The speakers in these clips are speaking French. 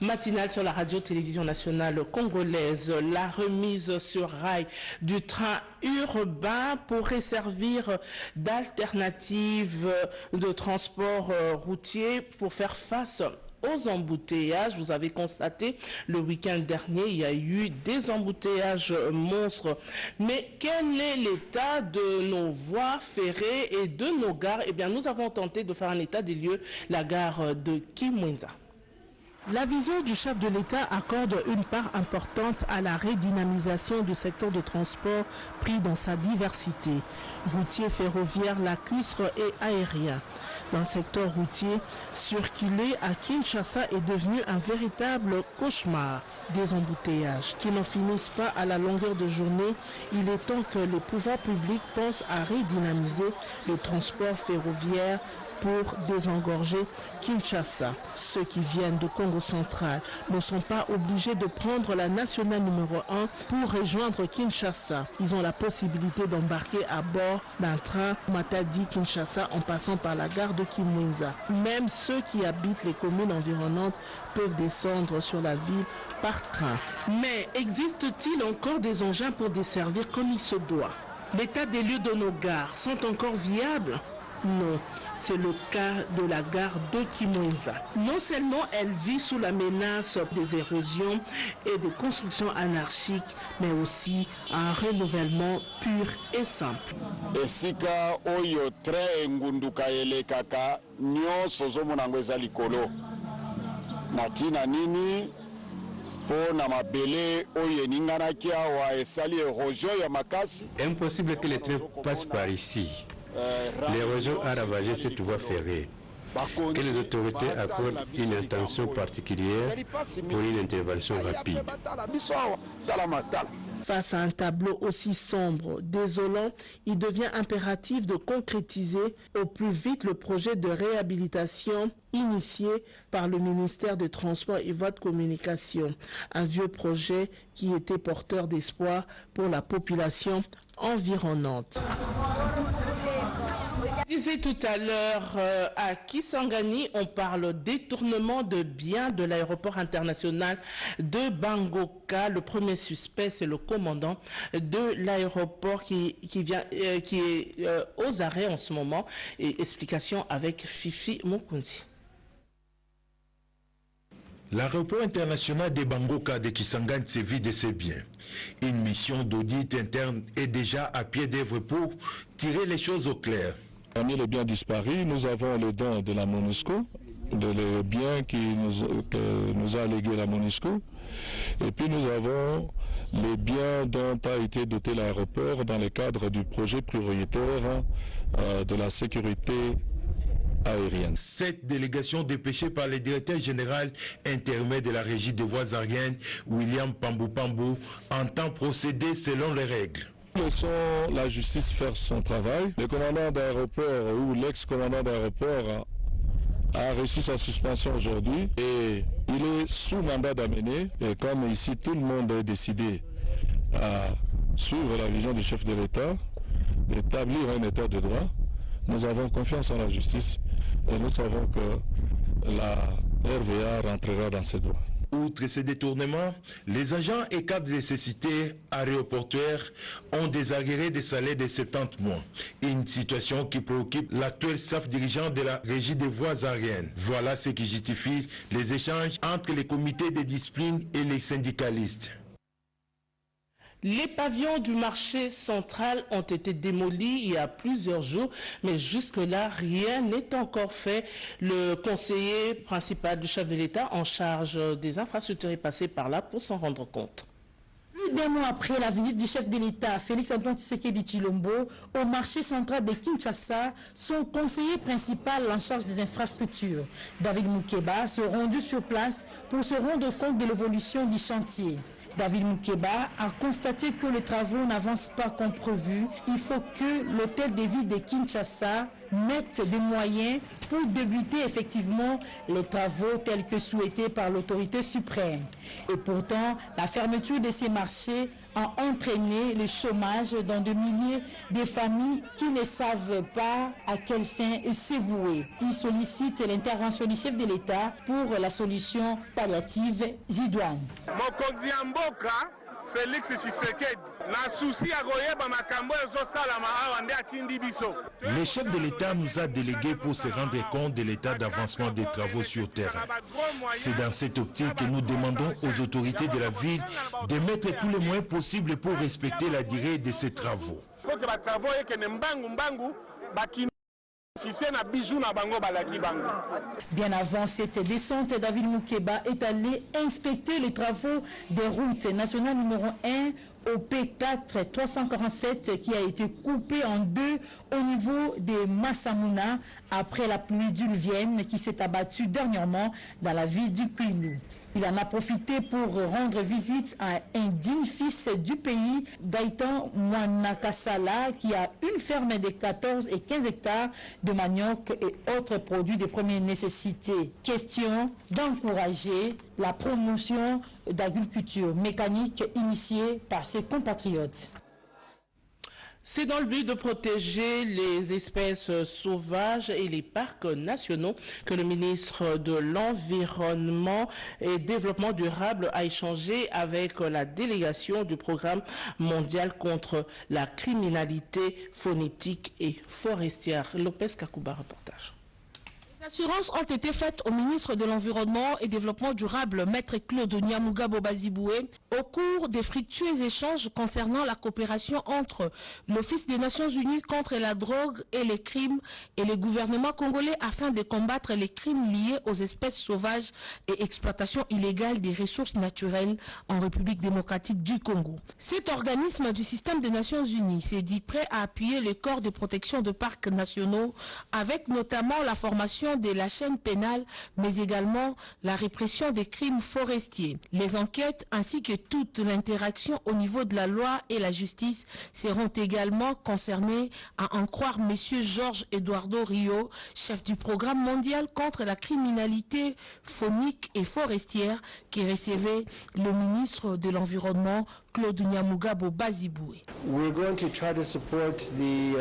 Matinale sur la radio-télévision nationale congolaise. La remise sur rail du train urbain pourrait servir d'alternative de transport routier pour faire face aux embouteillages. Vous avez constaté le week-end dernier, il y a eu des embouteillages monstres. Mais quel est l'état de nos voies ferrées et de nos gares? Eh bien, nous avons tenté de faire un état des lieux, la gare de Kimwenza. La vision du chef de l'État accorde une part importante à la redynamisation du secteur de transport pris dans sa diversité, routier, ferroviaire, lacustre et aérien. Dans le secteur routier, circuler à Kinshasa est devenu un véritable cauchemar. Des embouteillages qui n'en finissent pas à la longueur de journée. Il est temps que les pouvoirs publics pensent à redynamiser le transport ferroviaire pour désengorger Kinshasa. Ceux qui viennent de Congo central ne sont pas obligés de prendre la nationale numéro 1 pour rejoindre Kinshasa. Ils ont la possibilité d'embarquer à bord d'un train Matadi-Kinshasa en passant par la gare de Kimwenza. Même ceux qui habitent les communes environnantes peuvent descendre sur la ville par train. Mais existe-t-il encore des engins pour desservir comme il se doit? L'état des lieux de nos gares sont encore viables? Non, c'est le cas de la gare de Kimwenza. Non seulement elle vit sous la menace des érosions et des constructions anarchiques, mais aussi un renouvellement pur et simple. Esika oyo tre ngunduka elekaka nyonso zomonango eza likolo. Natina nini po na mabele oyo eninganaki awa esali érosion ya makasi. Impossible que les trains passent par ici. L'érosion a ravagé cette voie ferrée. Que les autorités accordent une attention particulière pour une intervention rapide. Face à un tableau aussi sombre, désolant, il devient impératif de concrétiser au plus vite le projet de réhabilitation initié par le ministère des Transports et Voies de Communication. Un vieux projet qui était porteur d'espoir pour la population environnante. Je disais tout à l'heure, à Kisangani, on parle détournement de biens de l'aéroport international de Bangoka. Le premier suspect, c'est le commandant de l'aéroport qui est aux arrêts en ce moment. Et explication avec Fifi Mukundi. L'aéroport international de Bangoka de Kisangani se vide de ses biens. Une mission d'audit interne est déjà à pied d'œuvre pour tirer les choses au clair. Parmi les biens disparus, nous avons les dons de la MONUSCO, les biens que nous a légués la MONUSCO, et puis nous avons les biens dont a été doté l'aéroport dans le cadre du projet prioritaire de la sécurité aérienne. Cette délégation dépêchée par le directeur général intermédiaire de la régie des voies aériennes, William Pambou, entend procéder selon les règles. Laissons la justice faire son travail. Le commandant d'aéroport ou l'ex-commandant d'aéroport a reçu sa suspension aujourd'hui et il est sous mandat d'amener. Et comme ici tout le monde est décidé à suivre la vision du chef de l'État, d'établir un état de droit, nous avons confiance en la justice et nous savons que la RVA rentrera dans ses droits. Outre ces détournements, les agents et cadres de cécité aéroportuaires ont désagréé des salaires de 70 mois. Une situation qui préoccupe l'actuel staff dirigeant de la régie des voies aériennes. Voilà ce qui justifie les échanges entre les comités de discipline et les syndicalistes. Les pavillons du marché central ont été démolis il y a plusieurs jours, mais jusque-là, rien n'est encore fait. Le conseiller principal du chef de l'État en charge des infrastructures est passé par là pour s'en rendre compte. Plus d'un mois après la visite du chef de l'État, Félix-Antoine Tshisekedi Tshilombo, au marché central de Kinshasa, son conseiller principal en charge des infrastructures, David Moukeba, se rendu sur place pour se rendre compte de l'évolution du chantier. David Moukeba a constaté que les travaux n'avancent pas comme prévu. Il faut que l'hôtel de ville de Kinshasa mettent des moyens pour débuter effectivement les travaux tels que souhaités par l'autorité suprême. Et pourtant, la fermeture de ces marchés a entraîné le chômage dans de milliers de familles qui ne savent pas à quel sein se vouer. Ils sollicitent l'intervention du chef de l'État pour la solution palliative Zidouane. Félix Tshisekedi na souci ya koyeba makambo ezosalama awa nde atindi biso. Le chef de l'État nous a délégués pour se rendre compte de l'état d'avancement des travaux sur terrain. C'est dans cette optique que nous demandons aux autorités de la ville de mettre tous les moyens possibles pour respecter la durée de ces travaux. Bien avant cette descente, David Moukeba est allé inspecter les travaux des routes nationales numéro 1 au P4 347 qui a été coupé en deux au niveau de Massamouna après la pluie diluvienne qui s'est abattue dernièrement dans la ville du Kwilu. Il en a profité pour rendre visite à un digne fils du pays, Gaëtan Mwanakasala, qui a une ferme de 14 et 15 hectares de manioc et autres produits de première nécessité. Question d'encourager la promotion d'agriculture mécanique initiée par ses compatriotes. C'est dans le but de protéger les espèces sauvages et les parcs nationaux que le ministre de l'Environnement et Développement durable a échangé avec la délégation du programme mondial contre la criminalité phonétique et forestière. Lopez Kakouba, reportage. Les assurances ont été faites au ministre de l'Environnement et Développement durable, Maître Claude Nyamugabo Baziboué, au cours des fructueux échanges concernant la coopération entre l'Office des Nations Unies contre la drogue et les crimes et le gouvernement congolais afin de combattre les crimes liés aux espèces sauvages et exploitation illégale des ressources naturelles en République démocratique du Congo. Cet organisme du système des Nations Unies s'est dit prêt à appuyer les corps de protection de parcs nationaux avec notamment la formation de la chaîne pénale, mais également la répression des crimes forestiers. Les enquêtes ainsi que toute l'interaction au niveau de la loi et la justice seront également concernées, à en croire M. Georges Eduardo Rio, chef du programme mondial contre la criminalité faunique et forestière, qui recevait le ministre de l'Environnement, Claude Nyamugabo Baziboué. We're going to try to support nous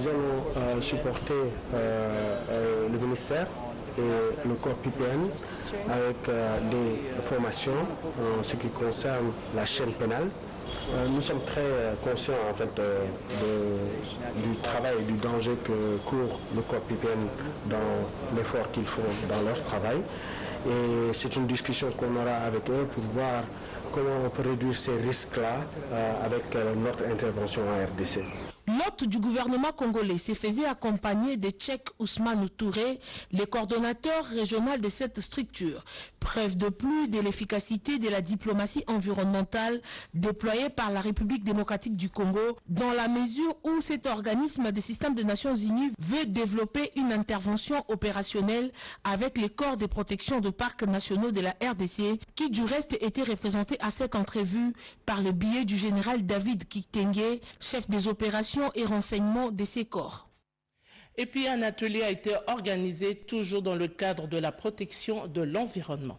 allons supporter le ministère et le corps PPN avec des formations en ce qui concerne la chaîne pénale. Nous sommes très conscients en fait, du travail et du danger que court le corps PPN dans l'effort qu'ils font dans leur travail. Et c'est une discussion qu'on aura avec eux pour voir comment on peut réduire ces risques-là avec notre intervention en RDC. L'hôte du gouvernement congolais se faisait accompagner de Tchèque Ousmane Touré, le coordonnateur régional de cette structure. Preuve de plus de l'efficacité de la diplomatie environnementale déployée par la République démocratique du Congo, dans la mesure où cet organisme des systèmes des Nations Unies veut développer une intervention opérationnelle avec les corps de protection de parcs nationaux de la RDC, qui du reste étaient représentés à cette entrevue par le biais du général David Kitenge, chef des opérations et renseignements de ces corps. Et puis un atelier a été organisé toujours dans le cadre de la protection de l'environnement,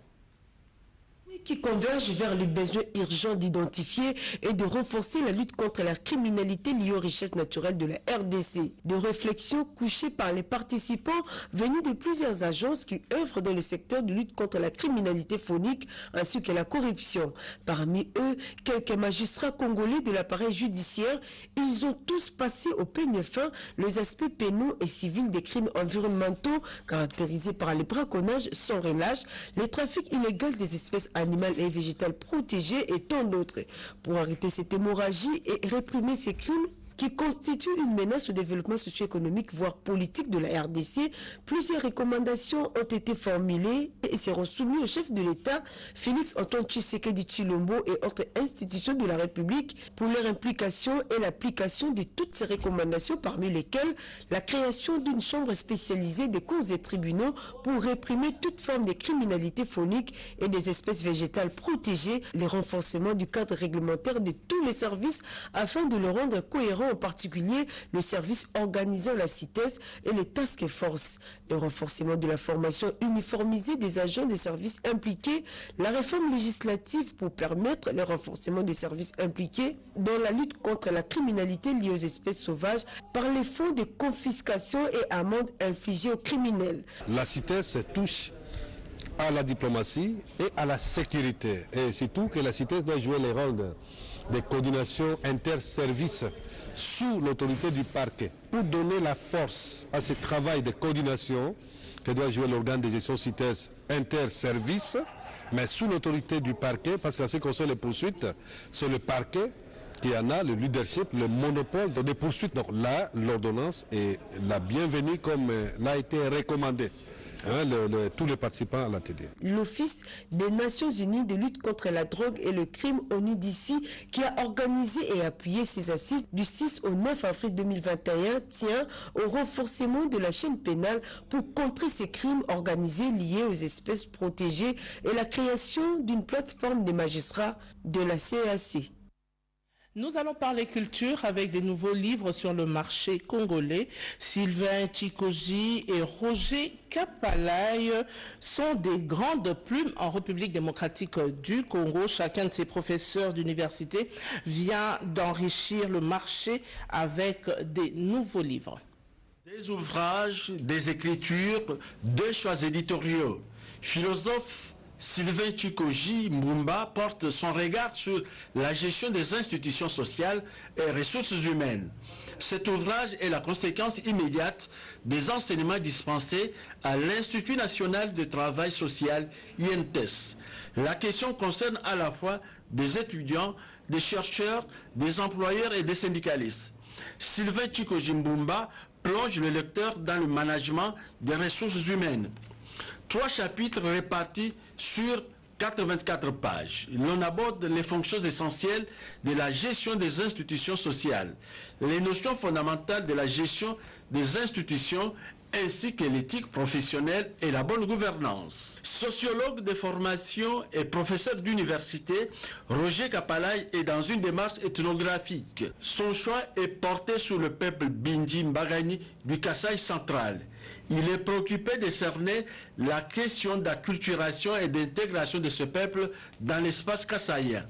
qui convergent vers le besoin urgent d'identifier et de renforcer la lutte contre la criminalité liée aux richesses naturelles de la RDC. Des réflexions couchées par les participants venus de plusieurs agences qui œuvrent dans le secteur de lutte contre la criminalité phonique ainsi que la corruption. Parmi eux, quelques magistrats congolais de l'appareil judiciaire, ils ont tous passé au peigne fin les aspects pénaux et civils des crimes environnementaux caractérisés par le braconnage sans relâche, les trafics illégaux des espèces animales et végétales protégées et tant d'autres. Pour arrêter cette hémorragie et réprimer ces crimes qui constituent une menace au développement socio-économique, voire politique de la RDC, plusieurs recommandations ont été formulées et seront soumises au chef de l'État, Félix Antoine Tshisekedi Tshilombo et autres institutions de la République pour leur implication et l'application de toutes ces recommandations, parmi lesquelles la création d'une chambre spécialisée des cours et tribunaux pour réprimer toute forme de criminalité phonique et des espèces végétales protégées, le renforcement du cadre réglementaire de tous les services afin de le rendre cohérent en particulier le service organisant la CITES et les task force. Le renforcement de la formation uniformisée des agents des services impliqués, la réforme législative pour permettre le renforcement des services impliqués dans la lutte contre la criminalité liée aux espèces sauvages par les fonds de confiscation et amendes infligées aux criminels. La CITES touche à la diplomatie et à la sécurité. Et surtout que la CITES doit jouer les rôles de coordination interservices sous l'autorité du parquet pour donner la force à ce travail de coordination que doit jouer l'organe de gestion CITES interservices, mais sous l'autorité du parquet, parce qu'en ce qui concerne les poursuites, c'est le parquet qui en a le leadership, le monopole des poursuites. Donc là, l'ordonnance est la bienvenue comme l'a été recommandé. Tous les participants à la TD. L'Office des Nations Unies de lutte contre la drogue et le crime ONU-DC, qui a organisé et appuyé ces assises du 6 au 9 avril 2021, tient au renforcement de la chaîne pénale pour contrer ces crimes organisés liés aux espèces protégées et la création d'une plateforme des magistrats de la CAC. Nous allons parler culture avec des nouveaux livres sur le marché congolais. Sylvain Tchikoji et Roger Kapalaï sont des grandes plumes en République démocratique du Congo. Chacun de ces professeurs d'université vient d'enrichir le marché avec des nouveaux livres. Des ouvrages, des écritures, des choix éditoriaux. Philosophe Sylvain Tchikoji Mbumba porte son regard sur la gestion des institutions sociales et ressources humaines. Cet ouvrage est la conséquence immédiate des enseignements dispensés à l'Institut national de travail social, INTES. La question concerne à la fois des étudiants, des chercheurs, des employeurs et des syndicalistes. Sylvain Tchikoji Mbumba plonge le lecteur dans le management des ressources humaines. 3 chapitres répartis sur 84 pages. L'on aborde les fonctions essentielles de la gestion des institutions sociales, les notions fondamentales de la gestion des institutions ainsi que l'éthique professionnelle et la bonne gouvernance. Sociologue de formation et professeur d'université, Roger Kapalaï est dans une démarche ethnographique. Son choix est porté sur le peuple Bindi Mbagani du Kasaï central. Il est préoccupé de cerner la question d'acculturation et d'intégration de ce peuple dans l'espace kassaïen.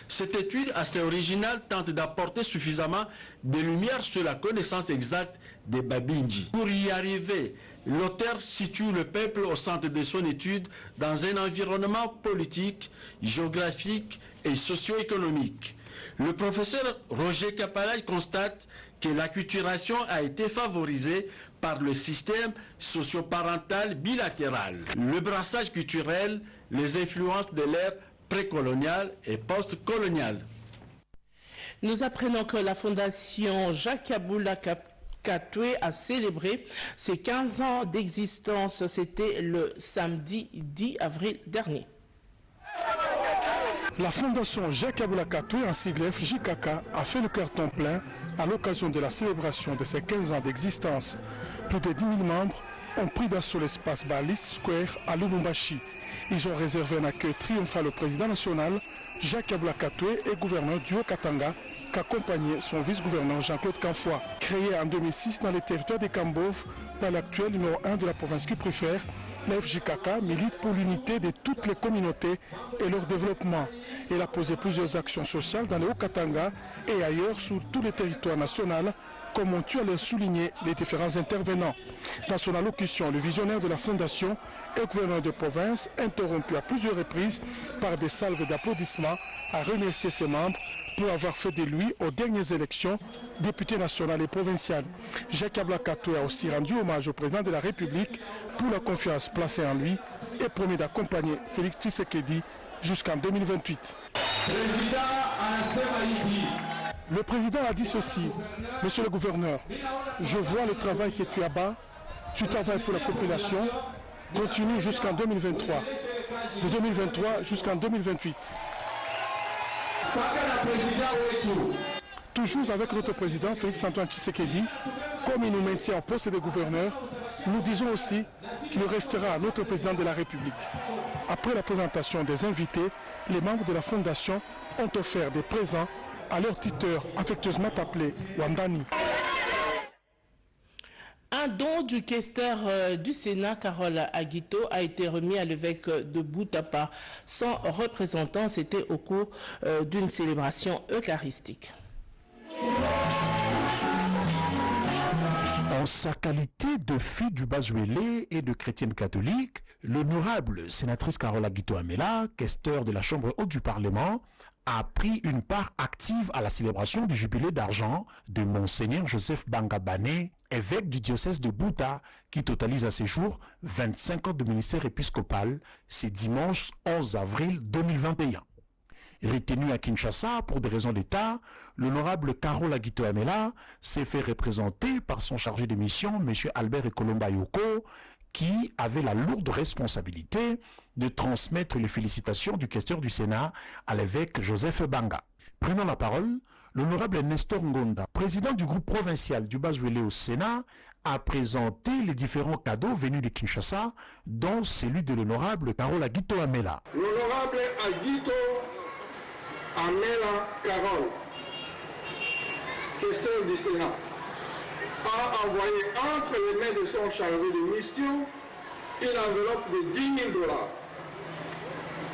Cette étude assez originale tente d'apporter suffisamment de lumière sur la connaissance exacte des Babinji. Pour y arriver, l'auteur situe le peuple au centre de son étude dans un environnement politique, géographique et socio-économique. Le professeur Roger Kapalaï constate que l'acculturation a été favorisée par le système socioparental bilatéral, le brassage culturel, les influences de l'ère précoloniale et post-coloniale. Nous apprenons que la fondation Jacques Kabula Katwe a célébré ses 15 ans d'existence. C'était le samedi 10 avril dernier. La fondation Jacques Kabula Katwe, en sigle FJKK, a fait le carton plein à l'occasion de la célébration de ses 15 ans d'existence. Plus de 10 000 membres ont pris d'assaut l'espace Balis Square à Lubumbashi. Ils ont réservé un accueil triomphal au président national, Jacques Kabula Katwe, et gouverneur du Haut-Katanga, qu'accompagnait son vice-gouverneur Jean-Claude Canfoy. Créé en 2006 dans les territoires des Kambov, par l'actuel numéro 1 de la province Cuprifère, la FJKK milite pour l'unité de toutes les communautés et leur développement. Elle a posé plusieurs actions sociales dans le Haut-Katanga et ailleurs sur tout le territoire national, comme ont eu à le souligner les différents intervenants. Dans son allocution, le visionnaire de la fondation et gouverneur de province, interrompu à plusieurs reprises par des salves d'applaudissements, a remercié ses membres pour avoir fait de lui, aux dernières élections, député national et provincial. Jacques Kabula Katwe a aussi rendu hommage au président de la République pour la confiance placée en lui et promis d'accompagner Félix Tshisekedi jusqu'en 2028. Le président a dit ceci: Monsieur le gouverneur, je vois le travail que tu abats, tu travailles pour la population, continue jusqu'en 2023, de 2023 jusqu'en 2028. Toujours avec notre président Félix-Antoine Tshisekedi, comme il nous maintient en poste de gouverneur, nous disons aussi qu'il restera notre président de la République. Après la présentation des invités, les membres de la Fondation ont offert des présents à leur tuteur affectueusement appelé Wandani. Un don du questeur du Sénat, Carole Aguito, a été remis à l'évêque de Bouta par son représentant. C'était au cours d'une célébration eucharistique. En sa qualité de fille du Bazuélé et de chrétienne catholique, l'honorable sénatrice Carole Aguito Amela, questeur de la Chambre haute du Parlement, a pris une part active à la célébration du jubilé d'argent de Monseigneur Joseph Bangabane, évêque du diocèse de Bouta, qui totalise à ce jour 25 ans de ministère épiscopal, c'est dimanche 11 avril 2021. Retenu à Kinshasa pour des raisons d'État, l'honorable Carole Aguito Amela s'est fait représenter par son chargé de mission, M. Albert Ekolomba Yoko, qui avait la lourde responsabilité de transmettre les félicitations du questeur du Sénat à l'évêque Joseph Banga. Prenant la parole, l'honorable Nestor Ngonda, président du groupe provincial du Bazuélé au Sénat, a présenté les différents cadeaux venus de Kinshasa, dont celui de l'honorable Carole Aguito Amela. L'honorable Aguito Amela Carole, questeur du Sénat, a envoyé entre les mains de son chargé de mission une enveloppe de 10 000 $.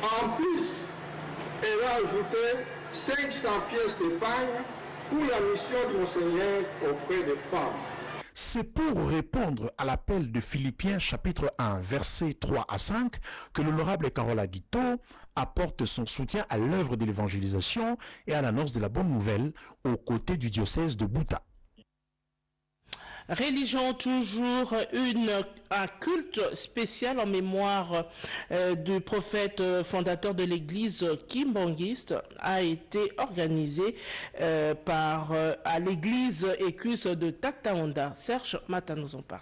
En plus, elle a ajouté 500 pièces d'épargne pour la mission du Monseigneur auprès des femmes. C'est pour répondre à l'appel de Philippiens chapitre 1, versets 3 à 5, que l'honorable Carole Aguito apporte son soutien à l'œuvre de l'évangélisation et à l'annonce de la bonne nouvelle aux côtés du diocèse de Bouta. Religion toujours, un culte spécial en mémoire du prophète fondateur de l'église kimbangiste a été organisé à l'église écluse de Tataonda. Serge Mata nous en parle.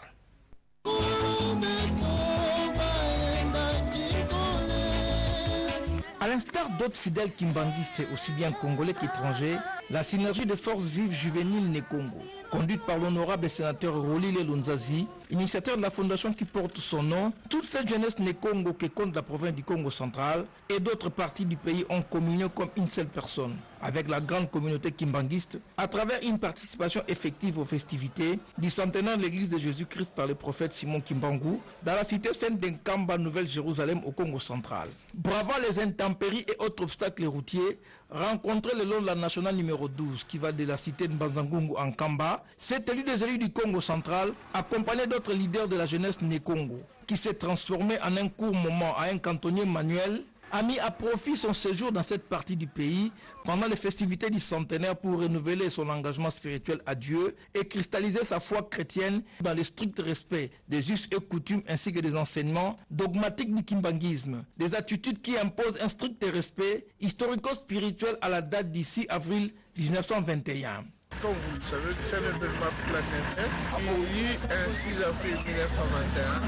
À l'instar d'autres fidèles kimbanguistes, aussi bien congolais qu'étrangers, la synergie des forces vives juvéniles Nekongo, conduite par l'honorable sénateur Rolile Lunzazi, initiateur de la fondation qui porte son nom, toute cette jeunesse Nekongo qui compte la province du Congo central et d'autres parties du pays ont communié comme une seule personne, avec la grande communauté kimbanguiste, à travers une participation effective aux festivités du centenaire de l'église de Jésus-Christ par le prophète Simon Kimbangu, dans la cité sainte d'Enkamba, Nouvelle-Jérusalem au Congo central. Bravant les intempéries et autres obstacles routiers, rencontrés le long de la nationale numéro 12 qui va de la cité de Mbanzangungu en Kamba, cet élu des élus du Congo central, accompagné d'autres leaders de la jeunesse Nekongo, qui s'est transformé en un court moment à un cantonnier manuel, a mis à profit son séjour dans cette partie du pays pendant les festivités du centenaire pour renouveler son engagement spirituel à Dieu et cristalliser sa foi chrétienne dans le strict respect des us et coutumes ainsi que des enseignements dogmatiques du kimbanguisme, des attitudes qui imposent un strict respect historico-spirituel à la date du 6 avril 1921. Comme vous le savez, c'est un événement planétaire qui eu un 6 avril 1921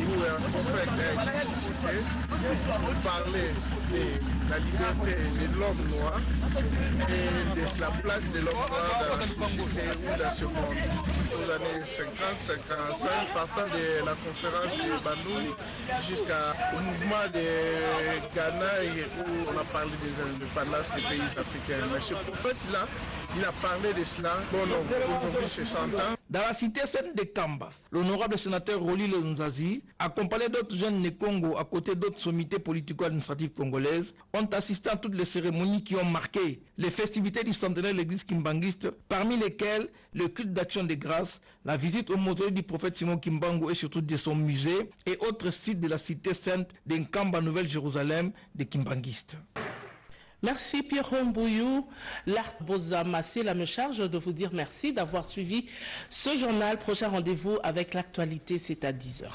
où un prophète a été ressuscité pour parler de la liberté de l'homme noir et de la place de l'homme noir dans la société ou dans ce monde. Aux années 50-55, partant de la conférence de Bandung jusqu'au mouvement de Ghana où on a parlé des indépendances des pays africains. Mais ce prophète-là, il a parlé de cela. Bon, aujourd'hui, c'est 100 ans. Dans la cité sainte de Kamba, l'honorable sénateur Rolile Nzazi, accompagné d'autres jeunes Nekongo à côté d'autres sommités politico-administratives congolaises, ont assisté à toutes les cérémonies qui ont marqué les festivités du centenaire de l'église kimbanguiste, parmi lesquelles le culte d'action de grâce, la visite au mausolée du prophète Simon Kimbangu et surtout de son musée et autres sites de la cité sainte d'Enkamba, Nouvelle-Jérusalem, des kimbanguistes. Merci Pierre Mbouyou. L'Art Bozamassé me charge de vous dire merci d'avoir suivi ce journal. Prochain rendez-vous avec l'actualité, c'est à 10h.